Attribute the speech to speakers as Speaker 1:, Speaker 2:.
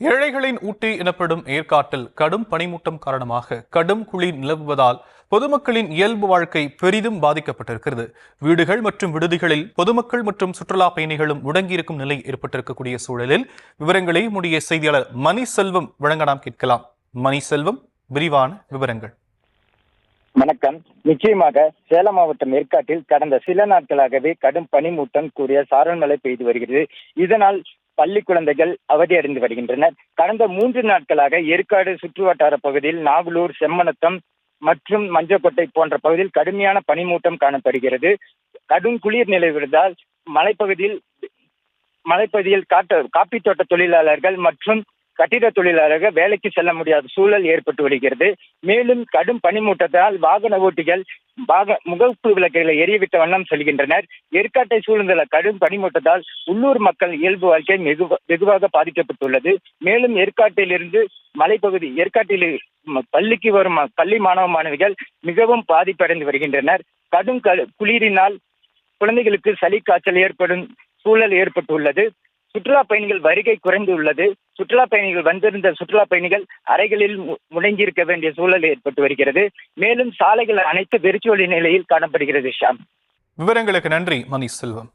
Speaker 1: ஏழைகளின் ஊட்டி எனப்படும் ஏற்காட்டில் கடும் பனிமூட்டம் காரணமாக கடும் குளிர் நிலவுவதால் பொதுமக்களின் இயல்பு வாழ்க்கை பெரிதும் பாதிக்கப்பட்டிருக்கிறது. வீடுகள் மற்றும் விடுதிகளில் பொதுமக்கள் மற்றும் சுற்றுலா பயணிகளும் முடங்கியிருக்கும் நிலை ஏற்பட்டிருக்கக்கூடிய சூழலில் விவரங்களை நம்முடைய செய்தியாளர் மணி செல்வம் வழங்க நாம் கேட்கலாம். மணி செல்வம், விரிவான விவரங்கள்.
Speaker 2: வணக்கம். நிச்சயமாக சேலம் மாவட்டம் ஏற்காட்டில் கடந்த சில நாட்களாகவே கடும் பனிமூட்டம் கூடிய சாரல் மழை பெய்து வருகிறது. இதனால் பள்ளி குழந்தைகள் அவதியடைந்து வருகின்றனர். கடந்த 3 நாட்களாக ஏற்காடு சுற்றுவட்டார பகுதியில் நாவலூர், செம்மனத்தம் மற்றும் மஞ்சக்கோட்டை போன்ற பகுதியில் கடுமையான பனிமூட்டம் காணப்படுகிறது. கடும் குளிர் நிலவுவதால் மலைப்பகுதியில் காப்பி தோட்ட தொழிலாளர்கள் மற்றும் கட்டிட தொழிலாளர்கள் வேலைக்கு செல்ல முடியாத சூழல் ஏற்பட்டு வருகிறது. மேலும் கடும் பனிமூட்டத்தால் வாகன ஓட்டிகள் முகப்பு விளக்குகளை எரியவிட்ட வண்ணம் செல்கின்றனர். ஏற்காட்டை சூழ்ந்துள்ள கடும் பனிமூட்டத்தால் உள்ளூர் மக்கள் இயல்பு வாழ்க்கை வெகுவாக பாதிக்கப்பட்டுள்ளது. மேலும் ஏற்காட்டில் பள்ளிக்கு வரும் பள்ளி மாணவ மாணவிகள் மிகவும் பாதிப்படைந்து வருகின்றனர். கடும் குளிரினால் குழந்தைகளுக்கு சளி காய்ச்சல் ஏற்படும் சூழல் ஏற்பட்டுள்ளது. சுற்றுலா பயணிகள் வருகை குறைந்துள்ளது. வந்திருந்த சுற்றுலா பயணிகள் அறைகளில் முடங்கியிருக்க வேண்டிய சூழல் ஏற்பட்டு வருகிறது. மேலும் சாலைகள் அனைத்து வெறிச்சோடி நிலையில் காணப்படுகிறது.
Speaker 1: விவரங்களுக்கு நன்றி மணி செல்வம்.